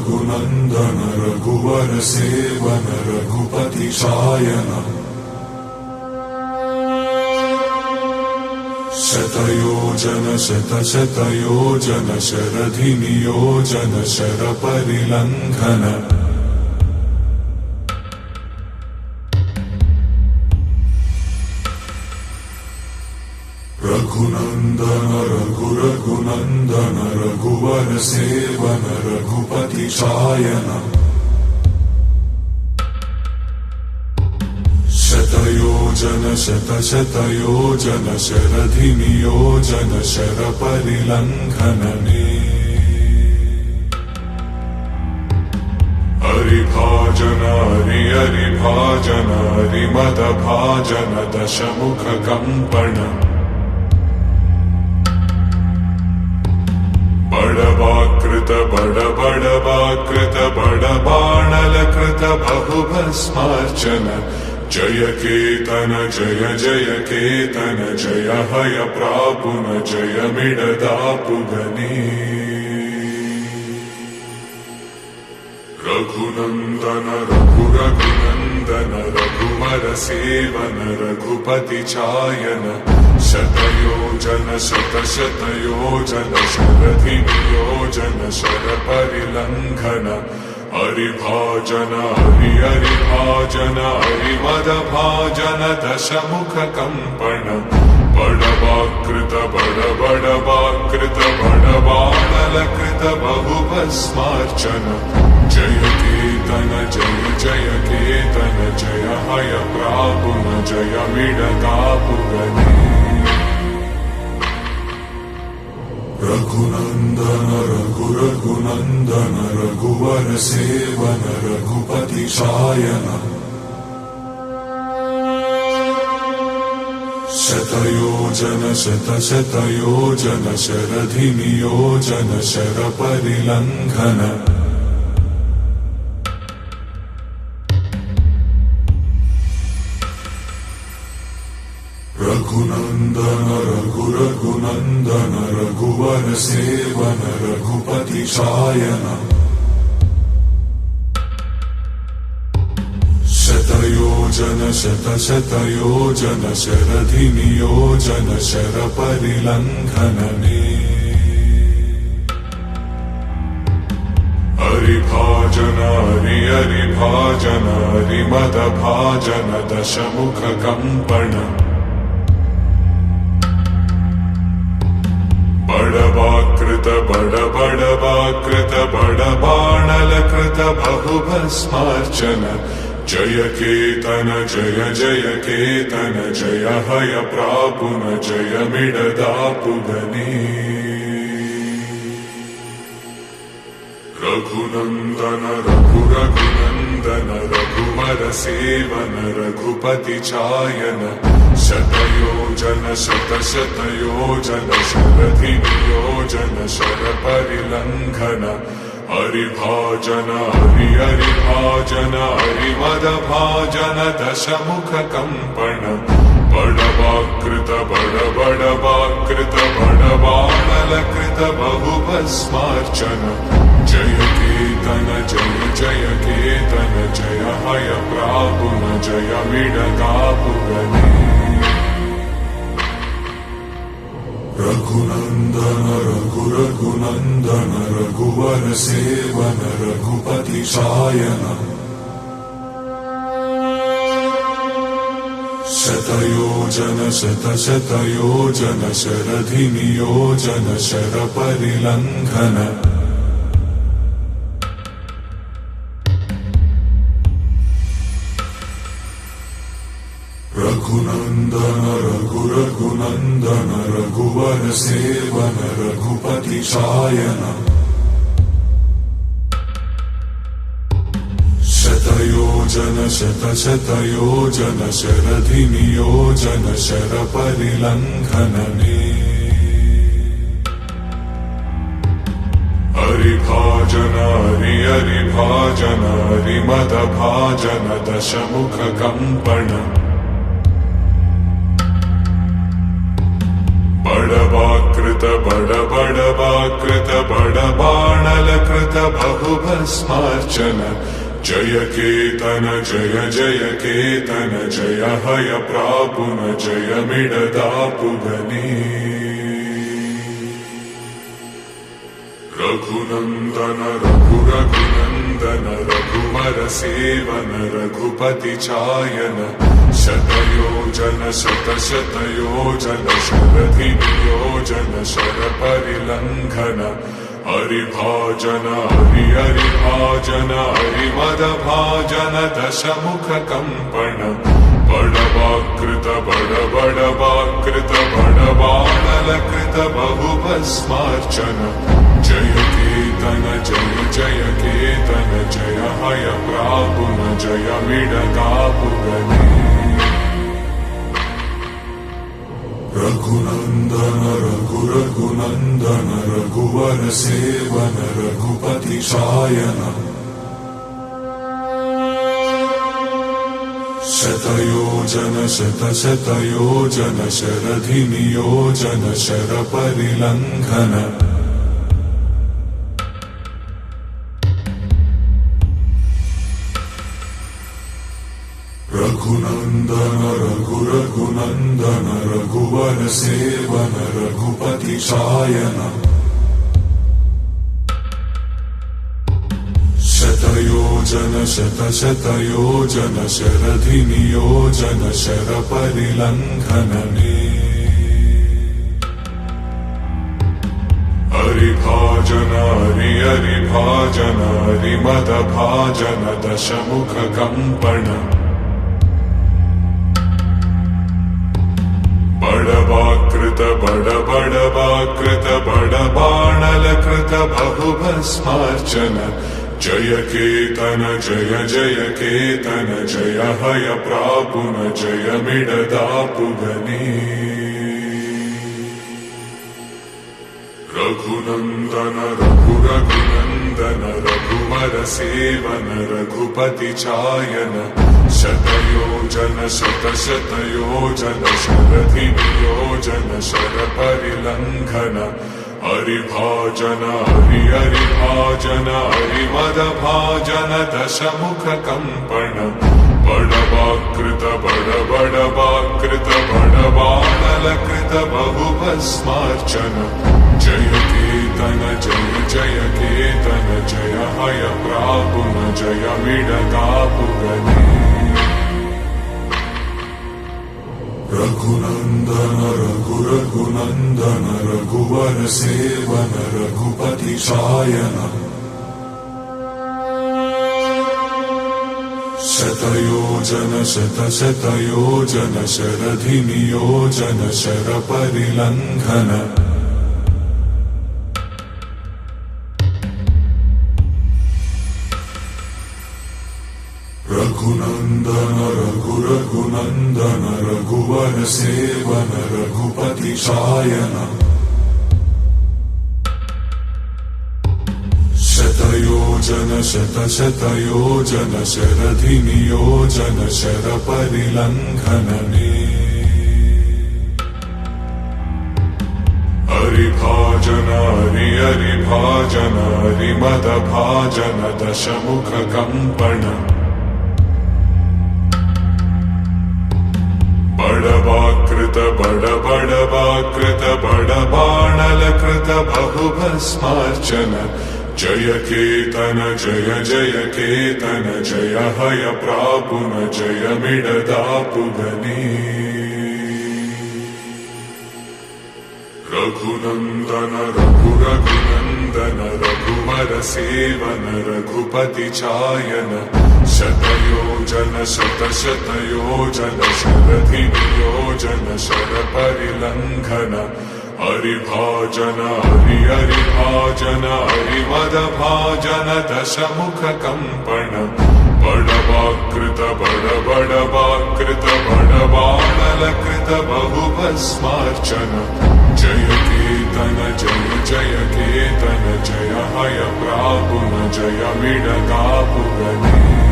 रघुनन्दन रघुवर सेवन रघुपति शायन शतयोजन शतशतयोजन शरधि नियोजन शर परिलंघन रघुनन्दन रघुनन्दन रघुवर सेवन रघुपति शायन शतयोजन शतशतयोजन शरधि नियोजन शर परिलंघनने हरिभाजन हरिभाजन हरिमद भाजन दशमुख कंपन बड़वाकृत बड़वाकृत बड़बाणलकृत बहुभस्मार्चन जय केतन जय जय केतन जय हय प्रापुन जय मिडदापुगने रघुनन्दन रघुनन्दन रघुवर सेवन रघुपति चायन शतयोजन शतशतयोजन शरधि नियोजन शर परिलंघन हरिभाजन हरिभाजन हरिमद भाजन दशमुख कंपन बड़वाकृत बड़वाकृत बड़बाणलकृत बहुभस्मार्चन जय केतन जय जय केतन जय हय प्रापुन जय मिडदापुगने रघुनन्दन रघुनन्दन रघुवर सेवन रघुपति शायन शतयोजन शतशतयोजन शरधि नियोजन शर परिलंघन रघुनन्दन रघुनन्दन रघुवर सेवन रघुपति शायन शतयोजन शतशतयोजन शरधि नियोजन शर परिलंघनने हरिभाजन हरिभाजन हरिमद भाजन दशमुख कंपन बड़वाकृत बड़वाकृत बड़बाणलकृत बहुभस्मार्चन जय केतन जय जय केतन जय हय प्रापुन जय मिडदापुगने रघुनन्दन रघुनन्दन रघुवर सेवन रघुपति चायन शतयोजन शतशतयोजन शरधि नियोजन शर परिलंघन हरिभाजन हरिभाजन हरिमद भाजन दशमुख कंपन बड़वाकृत बड़वाकृत बड़बाणलकृत बहुभस्मार्चन जय केतन जय जय केतन जय हय प्रापुन जय मिडदापुगने रघुनन्दन रघुनन्दन रघुवर सेवन रघुपति शायन शतयोजन शतशतयोजन शरधि नियोजन शर परिलंघन रघुनन्दन रघुनन्दन रघुवर सेवन रघुपति शायन शतयोजन शतशतयोजन शरधि नियोजन शर परिलंघनने हरिभाजन हरिभाजन हरिमद भाजन दशमुख कंपन बड़वाकृत बड़वाकृत बड़बाण बडबाणलकृत बहुभस्मार्चन जय केतन जय जय केतन जय हय प्रापुन जय मिडदापुगनी रघुनंदन रघुनंदन रघुवर सेवन रघुपति चायन शतयोजन शतशतयोजन शरधिनि योजन शरपरिलंघन हरिभाजन हरिभाजन हरिमदभाजन दशमुख कंपन बड़वाकृत बड़वाकृत बड़बाणलकृत बहुभस्मार्चन जय केतन जय जय केतन जय हय प्रापुन जय मिडदापुगनी रघुनंदन रघुनंदन रघुवर सेवन रघुपति शायन शतयोजन शतशतयोजन शरधिनि योजन शरपरिलंघन रघुनंदन रघुनंदन रघुवर सेवन रघुपति शायन शतयोजन शतशतयोजन शरधिनि योजन शरपरिलंघन हरिभाजन हरिभाजन हरिमदभाजन दशमुख कंपन बड़वाकृत बड़वाकृत बड़बाणलकृत बहुभस्मार्चन जय केतन जय जय केतन जय हय प्रापुन जय मिडदापुगनी रघुनंदन रघुनंदन रघुवर सेवन रघुपति चायन शतयोजन शतशतयोजन शरधिनि योजन शरपरिलंघन हरिभाजन हरिभाजन हरिमदभाजन दशमुख कंपन बड़वाकृत बड़वाकृत बड़बाणलकृत बहुभस्मार्चन जय केतन जय जय केतन जय हय प्रापुन जय मिडदापुगनी रघुनंदन रघुनंदन रघुवर सेवन रघुपति शायन शतयोजन शतशतयोजन शरधिनि योजन शरपरिलंघन रघुनंदन रघुनंदन रघुवर सेवन रघुपति शायन शतयोजन शतशतयोजन शरधिनि योजन शरपरिलंघन हरिभाजन हरिभाजन हरिमदभाजन दशमुख कंपन बड़वाकृत बड़वाकृत बड़बाणलकृत बहुभस्मार्चन जय केतन जय जय केतन जय हय प्रापुन जय मिडदापुगनी रघुनंदन रघुनंदन रघुवर सेवन रघुपति चायन शतयोजन शतशतयोजन शरधिनि योजन शरपरिलंघन हरिभाजन हरिभाजन हरिमदभाजन दशमुख कंपन बड़वाकृत बड़वाकृत बड़बाणलकृत बहुभस्मार्चन जय केतन जय जय केतन जय हय प्रापुन जय मिडदापुगनी